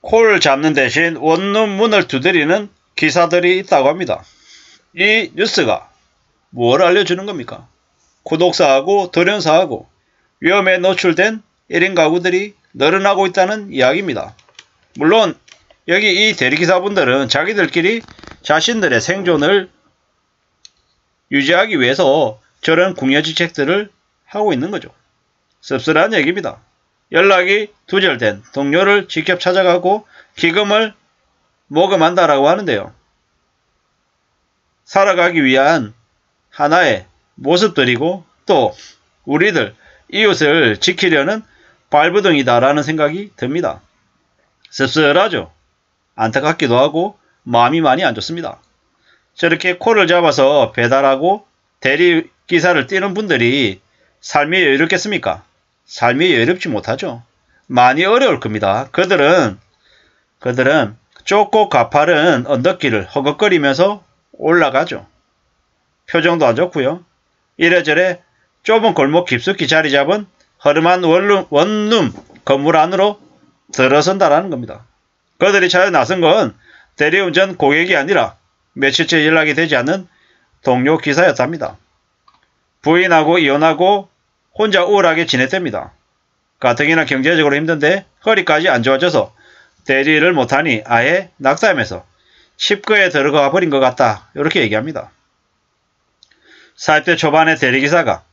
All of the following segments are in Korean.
코를 잡는 대신 원룸 문을 두드리는 기사들이 있다고 합니다. 이 뉴스가 뭘 알려주는 겁니까? 구독사하고 돌연사하고 위험에 노출된 1인 가구들이 늘어나고 있다는 이야기입니다. 물론 여기 이 대리기사분들은 자기들끼리 자신들의 생존을 유지하기 위해서 저런 궁여지책들을 하고 있는 거죠. 씁쓸한 얘기입니다. 연락이 두절된 동료를 직접 찾아가고 기금을 모금한다라고 하는데요. 살아가기 위한 하나의 모습들이고 또 우리들 이웃을 지키려는 발부둥이다라는 생각이 듭니다. 씁쓸하죠. 안타깝기도 하고 마음이 많이 안 좋습니다. 저렇게 코를 잡아서 배달하고 대리기사를 뛰는 분들이 삶이 여유롭겠습니까? 삶이 여유롭지 못하죠. 많이 어려울 겁니다. 그들은 좁고 가파른 언덕길을 허걱거리면서 올라가죠. 표정도 안 좋고요. 이래저래 좁은 골목 깊숙이 자리 잡은 허름한 원룸 건물 안으로 들어선다라는 겁니다. 그들이 차에 나선 건 대리운전 고객이 아니라 며칠째 연락이 되지 않는 동료 기사였답니다. 부인하고 이혼하고 혼자 우울하게 지냈답니다. 가뜩이나 경제적으로 힘든데 허리까지 안 좋아져서 대리를 못하니 아예 낙담해서 칩거에 들어가 버린 것 같다. 이렇게 얘기합니다. 40대 초반의 대리기사가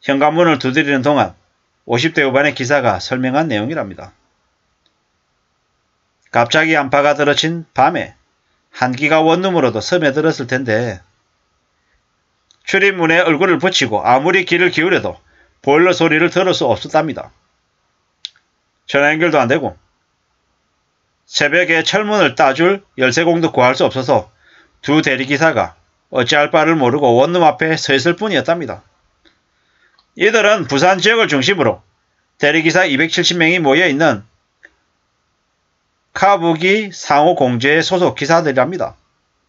현관문을 두드리는 동안 50대 후반의 기사가 설명한 내용이랍니다. 갑자기 안파가 들어친 밤에 한기가 원룸으로도 스며들었을 텐데 출입문에 얼굴을 붙이고 아무리 귀를 기울여도 보일러 소리를 들을 수 없었답니다. 전화 연결도 안 되고 새벽에 철문을 따줄 열쇠공도 구할 수 없어서 두 대리기사가 어찌할 바를 모르고 원룸 앞에 서 있을 뿐이었답니다. 이들은 부산 지역을 중심으로 대리기사 270명이 모여있는 카부기 상호공제의 소속 기사들이랍니다.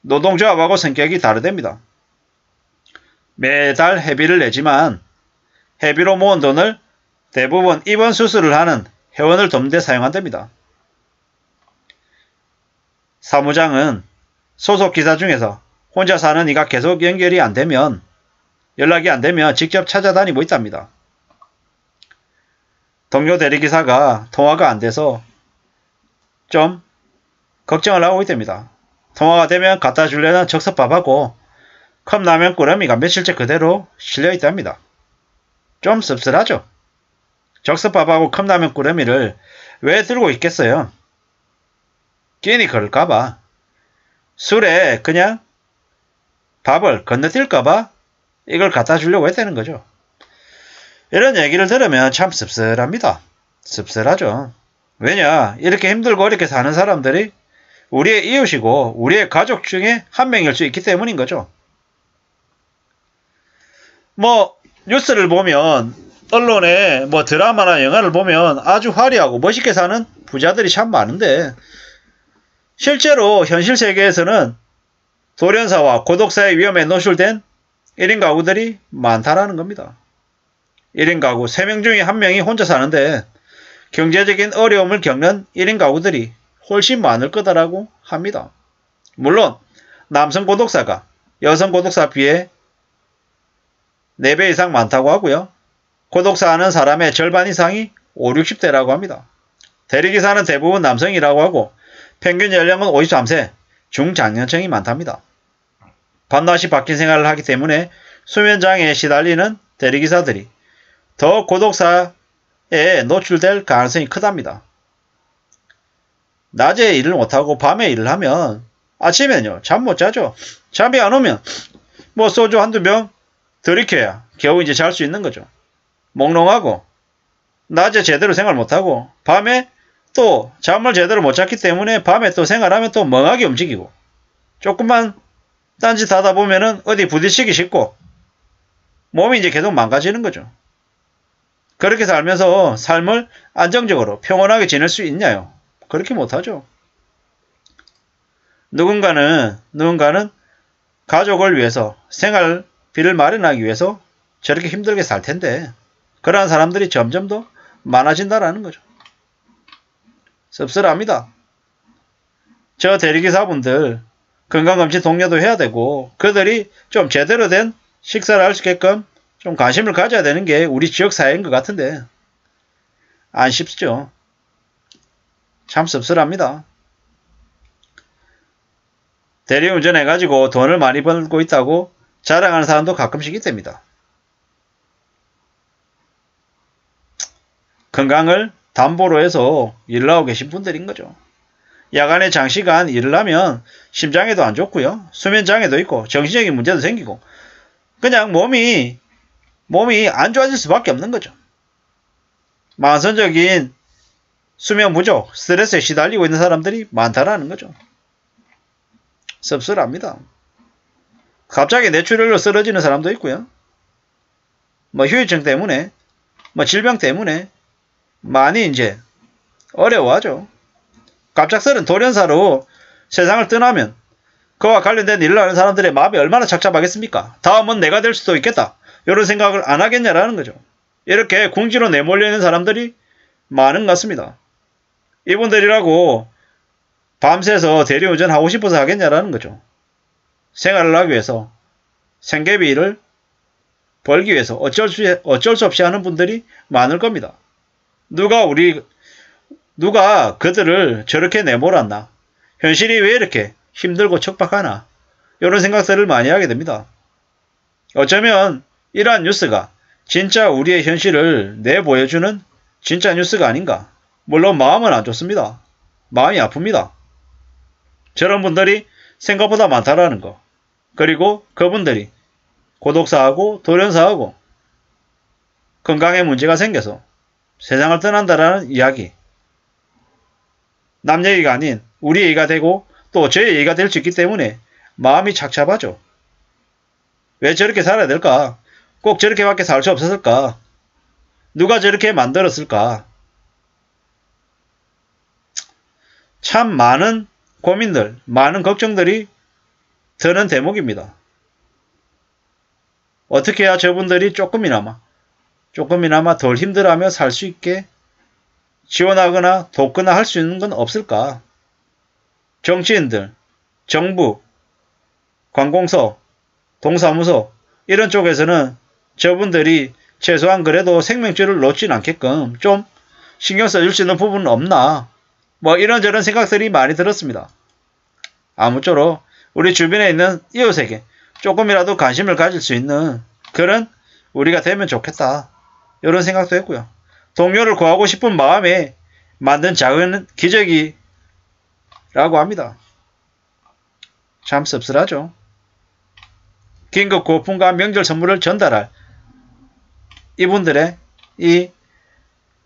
노동조합하고 성격이 다르답니다. 매달 회비를 내지만 회비로 모은 돈을 대부분 입원 수술을 하는 회원을 돕는 데 사용한답니다. 사무장은 소속 기사 중에서 혼자 사는 이가 계속 연결이 안되면 연락이 안되면 직접 찾아다니고 있답니다. 동료 대리기사가 통화가 안돼서 좀 걱정을 하고 있답니다. 통화가 되면 갖다 주려는 적석밥하고 컵라면 꾸러미가 며칠째 그대로 실려 있답니다. 좀 씁쓸하죠. 적석밥하고 컵라면 꾸러미를 왜 들고 있겠어요? 끼니 걸을까봐, 술에 그냥 밥을 건너뛸까봐 이걸 갖다 주려고 했다는 거죠. 이런 얘기를 들으면 참 씁쓸합니다. 씁쓸하죠. 왜냐, 이렇게 힘들고 어렵게 사는 사람들이 우리의 이웃이고 우리의 가족 중에 한 명일 수 있기 때문인 거죠. 뉴스를 보면 언론에 드라마나 영화를 보면 아주 화려하고 멋있게 사는 부자들이 참 많은데 실제로 현실 세계에서는 돌연사와 고독사의 위험에 노출된 1인 가구들이 많다라는 겁니다. 1인 가구 3명 중에 1명이 혼자 사는데 경제적인 어려움을 겪는 1인 가구들이 훨씬 많을 거다라고 합니다. 물론 남성 고독사가 여성 고독사에 비해 4배 이상 많다고 하고요. 고독사 하는 사람의 절반 이상이 5, 60대라고 합니다. 대리기사는 대부분 남성이라고 하고 평균 연령은 53세, 중장년층이 많답니다. 밤낮이 바뀐 생활을 하기 때문에 수면장애에 시달리는 대리기사들이 더 고독사에 노출될 가능성이 크답니다. 낮에 일을 못하고 밤에 일을 하면 아침에는요 잠 못 자죠. 잠이 안 오면 소주 한두 병 들이켜야 겨우 이제 잘 수 있는 거죠. 몽롱하고 낮에 제대로 생활 못하고 밤에 또 잠을 제대로 못 잤기 때문에 밤에 또 생활하면 또 멍하게 움직이고 조금만 딴짓 하다 보면은 어디 부딪히기 쉽고 몸이 이제 계속 망가지는 거죠. 그렇게 살면서 삶을 안정적으로 평온하게 지낼 수 있냐요? 그렇게 못하죠. 누군가는 가족을 위해서 생활비를 마련하기 위해서 저렇게 힘들게 살 텐데 그러한 사람들이 점점 더 많아진다라는 거죠. 씁쓸합니다. 저 대리기사분들 건강검진 독려도 해야 되고 그들이 좀 제대로 된 식사를 할 수 있게끔 좀 관심을 가져야 되는 게 우리 지역사회인 것 같은데 안 쉽죠. 참 씁쓸합니다. 대리운전 해가지고 돈을 많이 벌고 있다고 자랑하는 사람도 가끔씩 있답니다. 건강을 담보로 해서 일을 하고 계신 분들인 거죠. 야간에 장시간 일을 하면 심장에도 안 좋고요. 수면장애도 있고 정신적인 문제도 생기고 그냥 몸이 안 좋아질 수밖에 없는 거죠. 만성적인 수면 부족, 스트레스에 시달리고 있는 사람들이 많다라는 거죠. 씁쓸합니다. 갑자기 뇌출혈로 쓰러지는 사람도 있고요. 뭐 후유증 때문에, 뭐 질병 때문에 많이 이제 어려워하죠. 갑작스런 돌연사로 세상을 떠나면 그와 관련된 일을 하는 사람들의 마음이 얼마나 착잡하겠습니까? 다음은 내가 될 수도 있겠다. 이런 생각을 안 하겠냐라는 거죠. 이렇게 궁지로 내몰려 있는 사람들이 많은 것 같습니다. 이분들이라고 밤새서 대리운전 하고 싶어서 하겠냐라는 거죠. 생활을 하기 위해서 생계비를 벌기 위해서 어쩔 수 없이 하는 분들이 많을 겁니다. 누가 그들을 저렇게 내몰았나? 현실이 왜 이렇게 힘들고 척박하나? 이런 생각들을 많이 하게 됩니다. 어쩌면 이러한 뉴스가 진짜 우리의 현실을 내보여주는 진짜 뉴스가 아닌가? 물론 마음은 안 좋습니다. 마음이 아픕니다. 저런 분들이 생각보다 많다라는 거. 그리고 그분들이 고독사하고 돌연사하고 건강에 문제가 생겨서 세상을 떠난다라는 이야기. 남 얘기가 아닌 우리 얘기가 되고 또 제 얘기가 될 수 있기 때문에 마음이 착잡하죠. 왜 저렇게 살아야 될까? 꼭 저렇게밖에 살 수 없었을까? 누가 저렇게 만들었을까? 참 많은 고민들, 많은 걱정들이 드는 대목입니다. 어떻게 해야 저분들이 조금이나마 덜 힘들어하며 살 수 있게 지원하거나 돕거나 할 수 있는 건 없을까? 정치인들, 정부, 관공서, 동사무소 이런 쪽에서는 저분들이 최소한 그래도 생명줄을 놓진 않게끔 좀 신경 써줄 수 있는 부분은 없나? 뭐 이런저런 생각들이 많이 들었습니다. 아무쪼록 우리 주변에 있는 이웃에게 조금이라도 관심을 가질 수 있는 그런 우리가 되면 좋겠다. 이런 생각도 했고요. 동료를 구하고 싶은 마음에 만든 작은 기적이라고 합니다. 참 씁쓸하죠. 긴급 고품과 명절 선물을 전달할 이분들의 이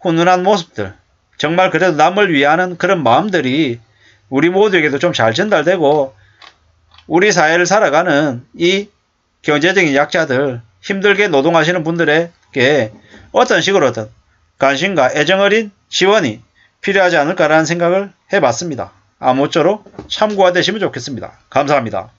훈훈한 모습들, 정말 그래도 남을 위하는 그런 마음들이 우리 모두에게도 좀 잘 전달되고 우리 사회를 살아가는 이 경제적인 약자들, 힘들게 노동하시는 분들에게 어떤 식으로든 관심과 애정 어린 지원이 필요하지 않을까라는 생각을 해봤습니다. 아무쪼록 참고가 되시면 좋겠습니다. 감사합니다.